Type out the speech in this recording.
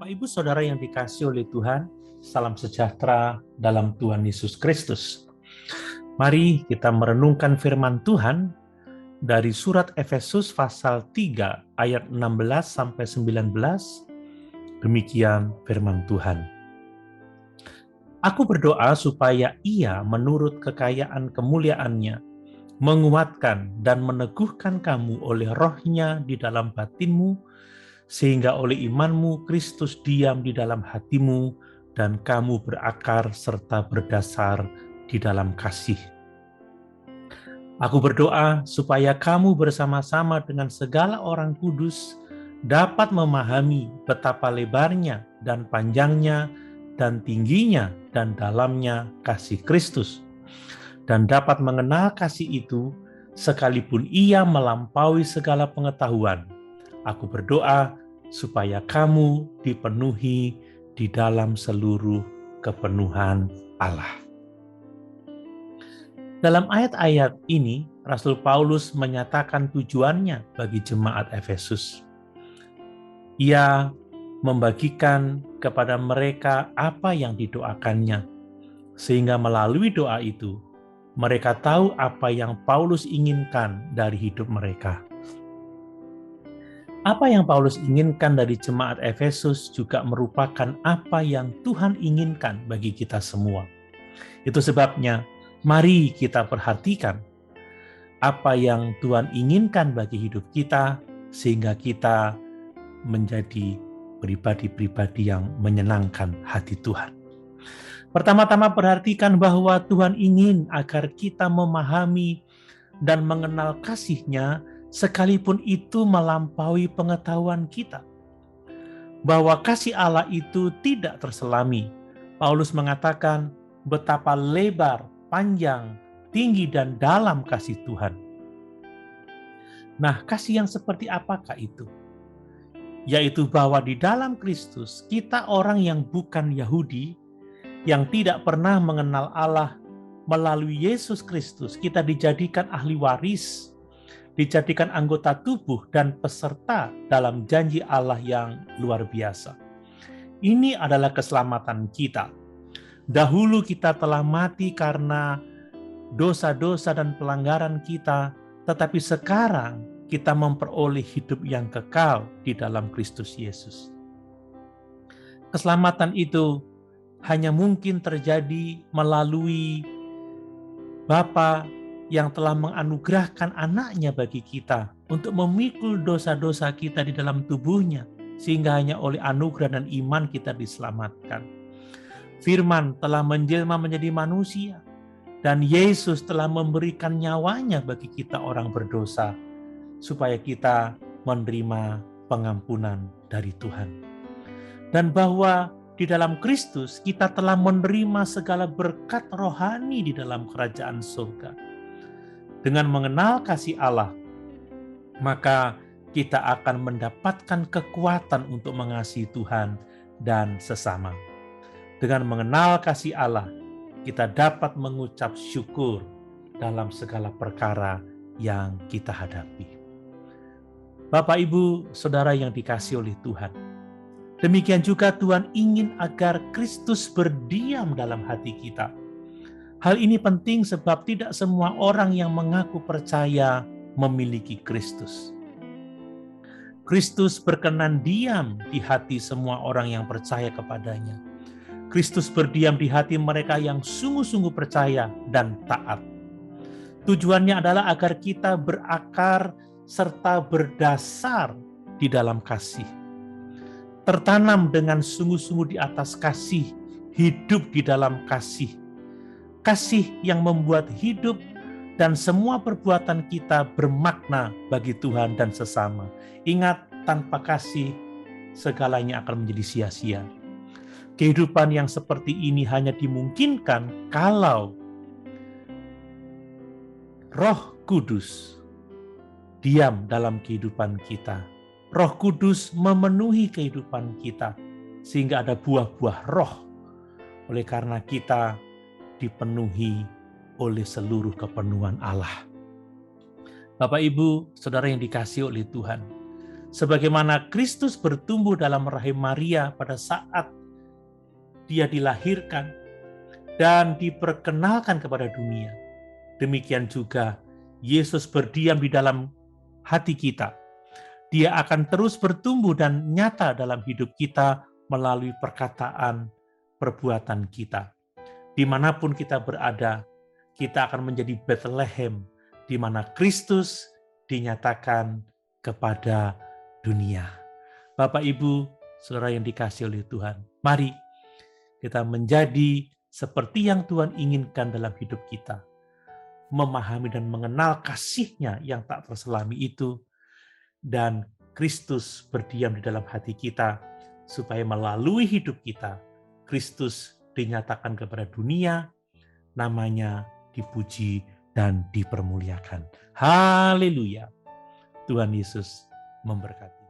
Bapak, Ibu, Saudara yang dikasihi oleh Tuhan, salam sejahtera dalam Tuhan Yesus Kristus. Mari kita merenungkan firman Tuhan dari surat Efesus pasal 3 ayat 16-19. Demikian firman Tuhan. Aku berdoa supaya Ia menurut kekayaan kemuliaan-Nya menguatkan dan meneguhkan kamu oleh Roh-Nya di dalam batinmu, sehingga oleh imanmu Kristus diam di dalam hatimu dan kamu berakar serta berdasar di dalam kasih. Aku berdoa supaya kamu bersama-sama dengan segala orang kudus dapat memahami betapa lebarnya dan panjangnya dan tingginya dan dalamnya kasih Kristus, dan dapat mengenal kasih itu sekalipun ia melampaui segala pengetahuan. Aku berdoa supaya kamu dipenuhi di dalam seluruh kepenuhan Allah. Dalam ayat-ayat ini, Rasul Paulus menyatakan tujuannya bagi jemaat Efesus. Ia membagikan kepada mereka apa yang didoakannya, sehingga melalui doa itu, mereka tahu apa yang Paulus inginkan dari hidup mereka. Apa yang Paulus inginkan dari jemaat Efesus juga merupakan apa yang Tuhan inginkan bagi kita semua. Itu sebabnya, mari kita perhatikan apa yang Tuhan inginkan bagi hidup kita, sehingga kita menjadi pribadi-pribadi yang menyenangkan hati Tuhan. Pertama-tama perhatikan bahwa Tuhan ingin agar kita memahami dan mengenal kasih-Nya, sekalipun itu melampaui pengetahuan kita. Bahwa kasih Allah itu tidak terselami. Paulus mengatakan betapa lebar, panjang, tinggi, dan dalam kasih Tuhan. Nah, kasih yang seperti apakah itu? Yaitu bahwa di dalam Kristus, kita orang yang bukan Yahudi, yang tidak pernah mengenal Allah, melalui Yesus Kristus, kita dijadikan ahli waris, dijadikan anggota tubuh dan peserta dalam janji Allah yang luar biasa. Ini adalah keselamatan kita. Dahulu kita telah mati karena dosa-dosa dan pelanggaran kita, tetapi sekarang kita memperoleh hidup yang kekal di dalam Kristus Yesus. Keselamatan itu hanya mungkin terjadi melalui Bapa yang telah menganugerahkan anaknya bagi kita untuk memikul dosa-dosa kita di dalam tubuhnya, sehingga hanya oleh anugerah dan iman kita diselamatkan. Firman telah menjelma menjadi manusia, dan Yesus telah memberikan nyawanya bagi kita orang berdosa, supaya kita menerima pengampunan dari Tuhan. Dan bahwa di dalam Kristus kita telah menerima segala berkat rohani di dalam kerajaan surga. Dengan mengenal kasih Allah, maka kita akan mendapatkan kekuatan untuk mengasihi Tuhan dan sesama. Dengan mengenal kasih Allah, kita dapat mengucap syukur dalam segala perkara yang kita hadapi. Bapak, Ibu, Saudara yang dikasihi oleh Tuhan, demikian juga Tuhan ingin agar Kristus berdiam dalam hati kita. Hal ini penting sebab tidak semua orang yang mengaku percaya memiliki Kristus. Kristus berkenan diam di hati semua orang yang percaya kepadanya. Kristus berdiam di hati mereka yang sungguh-sungguh percaya dan taat. Tujuannya adalah agar kita berakar serta berdasar di dalam kasih. Tertanam dengan sungguh-sungguh di atas kasih, hidup di dalam kasih. Kasih yang membuat hidup dan semua perbuatan kita bermakna bagi Tuhan dan sesama. Ingat, tanpa kasih, segalanya akan menjadi sia-sia. Kehidupan yang seperti ini hanya dimungkinkan kalau Roh Kudus diam dalam kehidupan kita. Roh Kudus memenuhi kehidupan kita, sehingga ada buah-buah roh. Oleh karena kita dipenuhi oleh seluruh kepenuhan Allah. Bapak, Ibu, Saudara yang dikasihi oleh Tuhan, Sebagaimana Kristus bertumbuh dalam rahim Maria pada saat dia dilahirkan dan diperkenalkan kepada dunia, demikian juga Yesus berdiam di dalam hati kita. Dia akan terus bertumbuh dan nyata dalam hidup kita melalui perkataan, perbuatan kita. Dimanapun kita berada, kita akan menjadi Bethlehem, di mana Kristus dinyatakan kepada dunia. Bapak, Ibu, saudara yang dikasihi oleh Tuhan, mari kita menjadi seperti yang Tuhan inginkan dalam hidup kita. Memahami dan mengenal kasih-Nya yang tak terselami itu, dan Kristus berdiam di dalam hati kita, supaya melalui hidup kita, Kristus dinyatakan kepada dunia, namanya dipuji dan dipermuliakan. Haleluya. Tuhan Yesus memberkati.